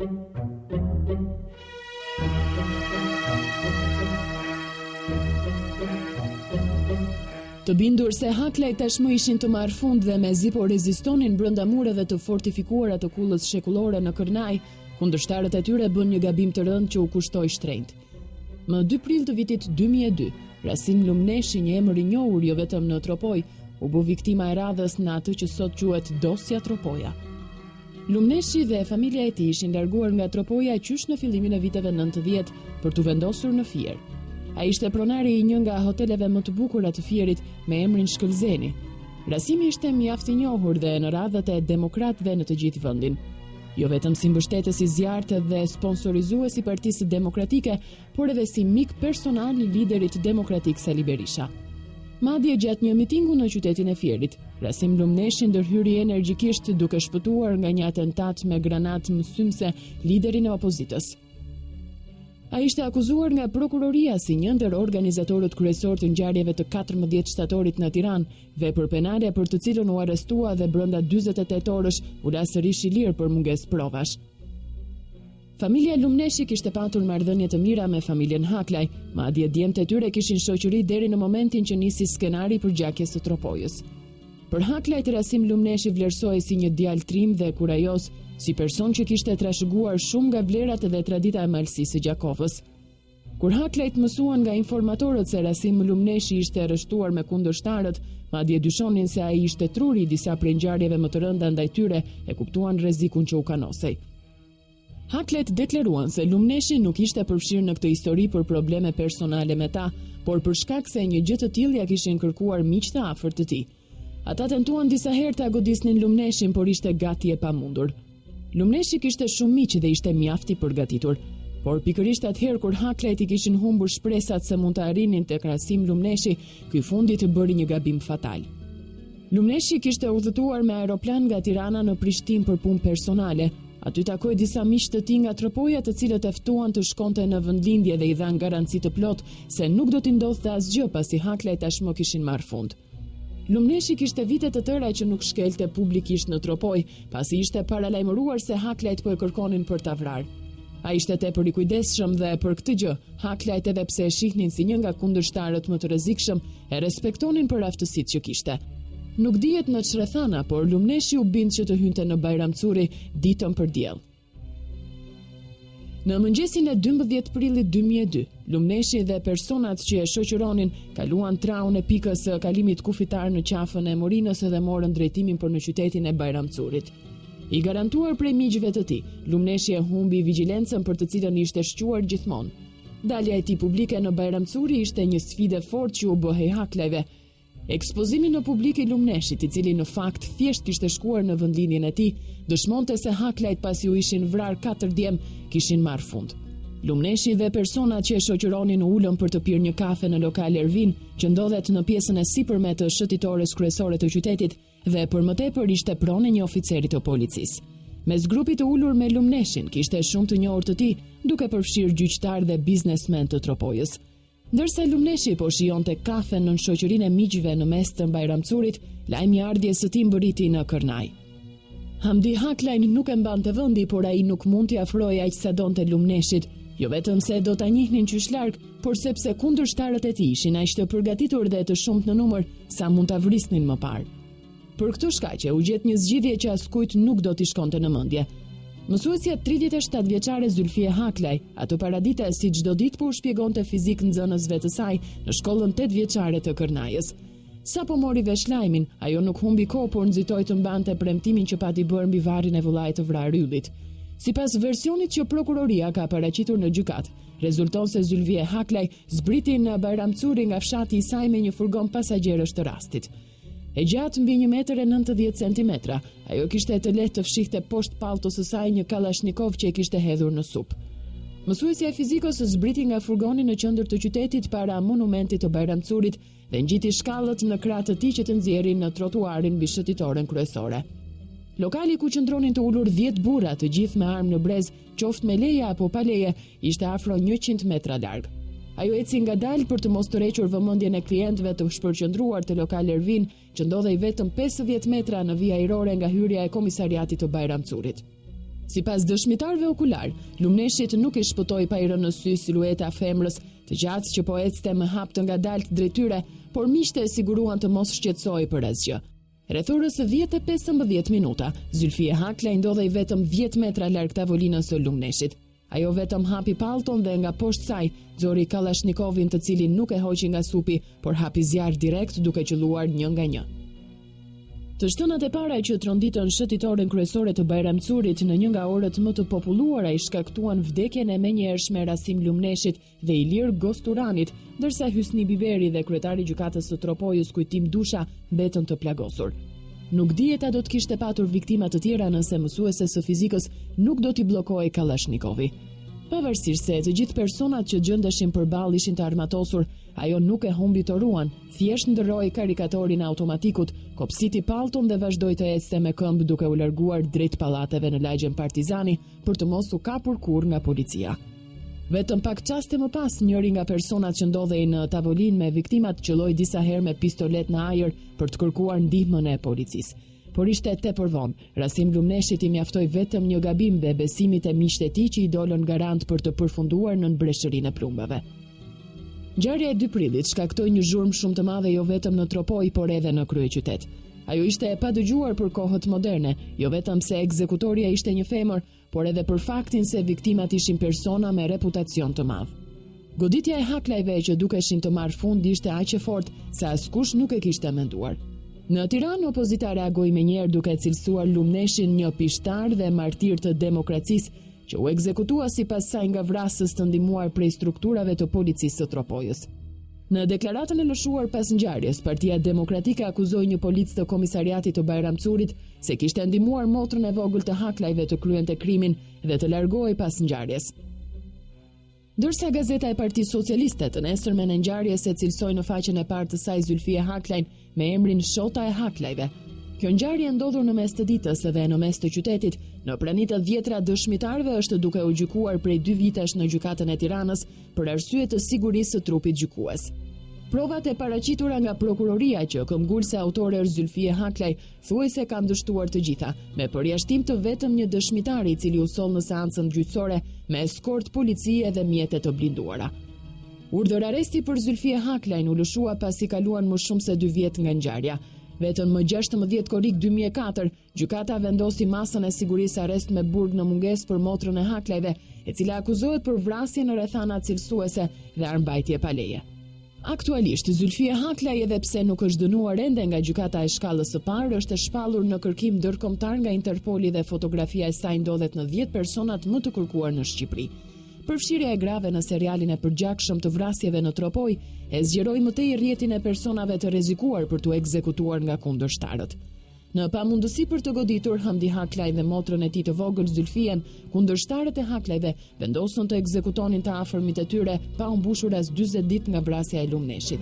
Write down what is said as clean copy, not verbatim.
Të bindur se Haklaj tashmë ishin të marrë fund dhe mezi po rezistonin brenda mureve të fortifikuara të kullës shekullore në Kërnaj, kundërshtarët e tyre bën një gabim të rëndë që u kushtoi shtrenjtë. Më 2 prill të vitit 2002, Rasim Lumneshi, një emër i njohur jo vetëm në Tropoj, u bë viktima e radhës në atë që sot quhet dosja Tropoja. Lumneshi dhe familja e tij ishin larguar nga Tropoja qysh në fillimin e viteve 90 për t'u vendosur në Fier. Ai ishte pronari i një nga hoteleve më të bukura të Fierit me emrin Shkëlzeni. Rasimi ishte mjaft i njohur dhe në radhët e demokratëve në të gjithë vendin. Jo vetëm si mbështetës i zjarrtë dhe sponsorizues i Partisë Demokratike, por edhe si mik personal i liderit demokratik Sali Berisha. Madje gjatë një mitingu në qytetin e Fierit, Rasim Lumneshi ndërhyri energjikisht duke shpëtuar nga një atentat me granatë mësymse liderin e opozitës. Ai ishte akuzuar nga prokuroria si një ndër organizatorët kryesor të ngjarjeve të 14 shtatorit në Tiranë, vepër penale për të cilën u arrestua dhe brenda 48 orësh u la sërish i lirë për mungesë provash. Familja Lumneshi kishte patur marrëdhënie të mira me familjen Haklaj, madje djemtë e tyre kishin shoqëri deri në momentin që nisi skenari i përgjakjes së Tropojës. Për Haklajt, Rasim Lumneshi vlerësohej si një djalë trim dhe kurajos, si person që kishte trashëguar shumë nga vlerat dhe tradita e malësisë së Gjakovës. Kur Haklajt mësuan nga informatorët se Rasim Lumneshi ishte arrestuar me kundërshtarët, madje dyshonin se ai ishte truri i disa prej ngjarjeve më të rënda ndaj tyre, e kuptuan rrezikun që u kanosej. Haklajt deklaruan se Lumneshi nuk ishte përfshirë në këtë histori për probleme personale me ta, por për shkak se një gjë të tillë ja kishin kërkuar miq të afërt të tij. Ata tentuan disa herë ta godisnin Lumneshin, por ishte gati e pamundur. Lumneshi kishte shumë miq dhe ishte mjaft i përgatitur, por pikërisht atëherë kur Haklajt i kishin humbur shpresat se mund të arrinin tek Rasim Lumneshi, ky fundi të bëri një gabim fatal. Lumneshi kishte udhëtuar me aeroplan nga Tirana në Prishtinë për punë personale. Aty takoi disa miq të tij nga Tropoja, të cilët e ftuan të shkonte në vendlindje dhe i dhanë garanci të plot se nuk do t'i ndodhte asgjë pasi Haklajt tashmë kishin marrë fund. Lumneshi kishte vite të tëra që nuk shkelte publikisht në Tropoj, pasi ishte paralajmëruar se Haklajt po e kërkonin për ta vrarë. Ai ishte tepër i kujdesshëm dhe për këtë gjë, Haklajt, edhe pse e shihnin si një nga kundërshtarët më të rrezikshëm, e respektonin për aftësitë që kishte. Nuk dihet në çrethana, por Lumneshi u bind që të hynte në Bajramcuri ditën për diell. Në mëngjesin e 12 prillit 2002, Lumneshi dhe personat që e shoqëronin kaluan traun e pikës së kalimit kufitar në qafën e Morinës dhe morën drejtimin për në qytetin e Bajramcurit. I garantuar prej miqve të tij, Lumneshi e humbi vigjilencën për të cilën ishte shquar gjithmonë. Dalja e tij publike në Bajramcuri ishte një sfidë fortë që u bëhej Haklajve. Ekspozimi në publik i Lumneshit, i cili në fakt thjesht kishte shkuar në vendlindjen e tij, dëshmonte se Haklajt, pasi u ishin vrarë 4 djem, kishin marrë fund. Lumneshi dhe personat që e shoqëronin ulën për të pirë një kafe në lokal Ervin, që ndodhet në pjesën e sipërme të shëtitores kryesore të qytetit, dhe për më tepër ishte pronë një oficeri të policisë. Mes grupit të ulur me Lumneshin kishte shumë të njohur të tij, duke përfshirë gjyqtar dhe biznesmen të Tropojës. Ndërsa Lumneshi po shijonte kafen në shoqërinë e miqve në mes të Bajramcurit, lajmi i ardhjes së tij mbërriti në Kërnaj. Hamdi Haklaj nuk e mbante vendi, por ai nuk mund t'i afrojë aq sa donte Lumneshit, jo vetëm se do ta njihnin qysh larg, por sepse kundërshtarët e tij ishin aq të përgatitur dhe të shumtë në numër sa mund ta vrisnin më parë. Për këtë shkaqe u gjet një zgjidhje që askujt nuk do t'i shkonte në mendje. Mësuesja 37 vjeçare Zylfie Haklaj, ato paradite si çdo ditë po u shpjegonte fizik nxënësve të saj në shkollën 8 vjeçare të Kërnajës. Sa po mori vesh lajmin, ajo nuk humbi kohë, por nxitoi të mbante premtimin që pati bërë mbi varrin e vëllait të vrarë yllit. Sipas versionit që prokuroria ka paraqitur në gjykat, rezulton se Zylfie Haklaj zbriti në Bajramcuri nga fshati i saj me një furgon pasagjerësh të rastit. E gjatë mbi 1,90 cm, ajo kishte të lehtë të fshihte poshtë palltos së saj një kalashnikov që e kishte hedhur në supë. Mësuesja e fizikës zbriti nga furgoni në qendër të qytetit para monumentit të Bajramcurit dhe ngjiti shkallët në krah të tij që të nxjerrin në trotuarin mbi shëtitoren kryesore. Lokali ku qëndronin të ulur 10 burra, të gjithë me armë në brez, qoftë me leje apo pa leje, ishte afro 100 metra larg. Ajo eci ngadalë për të mos tërhequr vëmendjen e klientëve të shpërqendruar të lokal Ervin, që ndodhej vetëm 50 metra në vijë ajrore nga hyrja e komisariatit të Bajramcurit. Sipas dëshmitarëve okular, Lumneshit nuk i shpëtoi pa i rënë në sy silueta femrës të gjatë që po ecte më hap të ngadalt drejt tyre, por miqtë e siguruan të mos shqetësohej për asgjë. Rreth orës 10:15 minuta, Zylfie Haklaj ndodhej vetëm 10 metra larg tavolinës së Lumneshit. Ajo vetëm hapi pallton dhe nga poshtë saj zori Kalashnikovin, të cilin nuk e hoqi nga supi, por hapi zjarr direkt duke qelluar një nga një. Të shtënat e para që tronditën shëtitoren kryesore të Bajramcurit në një nga orët më të populluara i shkaktuan vdekjen e menjëhershme Rasim Lumneshit dhe Ilir Gosturanit, ndërsa Hysni Biberi dhe kryetari i gjykatës së Tropojës Kujtim Dusha mbetën të plagosur. Nuk dihet a do të kishte patur viktima të tjera nëse mësuese së fizikës nuk do t'i bllokohej Kallashnikovi. Pavarësisht se të gjithë personat që gjendeshin përballë ishin të armatosur, ajo nuk e humbi toruan, thjesht ndërroi karikatorin e automatikut, kopsiti pallton dhe vazhdoi të ecte me këmbë duke u larguar drejt pallateve në lagjen Partizani për të mos u kapur kurrë nga policia. Vetëm pak çaste më pas, njëri nga personat që ndodhej në tavolinë me viktimat qelloi disa herë me pistolet në ajër për të kërkuar ndihmën e policisë. Por ishte tepër vonë. Rasim Lumneshit i mjaftoi vetëm një gabim dhe besimit e miqtë e tij që i dolën garant për të përfunduar në breshërinë e plumbave. Ngjarja e 2 prillit shkaktoi një zhurmë shumë të madhe jo vetëm në Tropoj, por edhe në kryeqytet. Ajo ishte e padëgjuar për kohët moderne, jo vetëm se ekzekutoria ishte një femër, por edhe për faktin se viktimat ishin persona me reputacion të madh. Goditja e Haklajve që dukeshin të marrë fund ishte aq e fortë se askush nuk e kishte menduar. Në Tiranë, opozita reagoi menjëherë duke cilësuar Lumneshin një pishtar dhe martir të demokracisë, që u ekzekutua sipas saj nga vrasës të ndihmuar prej strukturave të policisë së Tropojës. Në deklaratën e lëshuar pas ngjarjes, Partia Demokratike akuzoi një policë të komisariatit të Bajramcurit se kishte ndihmuar motrën e vogël të Haklajve të kryente krimin dhe të largohej pas ngjarjes. Ndërsa gazeta e Partisë Socialiste të nesërmen e ngjarjes e cilësoi në faqen e parë të saj Zylfie Haklajn me emrin Shota e Haklajve. Kjo ngjarje ndodhur në mes të ditës dhe në mes të qytetit, në pranitë të dhjetra dëshmitarëve, është duke u gjykuar prej 2 vitesh në gjykatën e Tiranës për arsye të sigurisë së trupit gjykues. Provat e paraqitura nga prokuroria që këmbgulse autore është Zylfie Haklaj thuajse kanë dështuar të gjitha, me përjashtim të vetëm një dëshmitar i cili u soll në seancën gjyqësore me eskort policie dhe mjete të blinduara. Urdhër arresti për Zylfie Haklajn u lëshua pasi kaluan më shumë se 2 vjet nga ngjarja. Vetëm më 16 korrik 2004, gjykata vendosi masën e sigurisë arrest me burg në mungesë për motrën e Haklajve, e cila akuzohet për vrasje në rrethana cilësuese dhe armbajtje pa leje. Aktualisht, Zylfie Haklaj, edhe pse nuk është dënuar ende nga gjykata e shkallës së parë, është shpallur në kërkim ndërkombëtar nga Interpoli dhe fotografia e saj ndodhet në 10 personat më të kërkuar në Shqipëri. Përfshirja e grave në serialin e përgjakshëm të vrasjeve në Tropoj e zgjeroi më tej rrjetin e personave të rrezikuar për t'u ekzekutuar nga kundërshtarët. Në pamundësi për të goditur Hamdi Haklaj dhe motrën e tij të vogël Zylfien, kundërshtarët e Haklajve vendosën të ekzekutonin të afërmit e tyre pa u mbushur as 40 ditë nga vrasja e Lumneshit.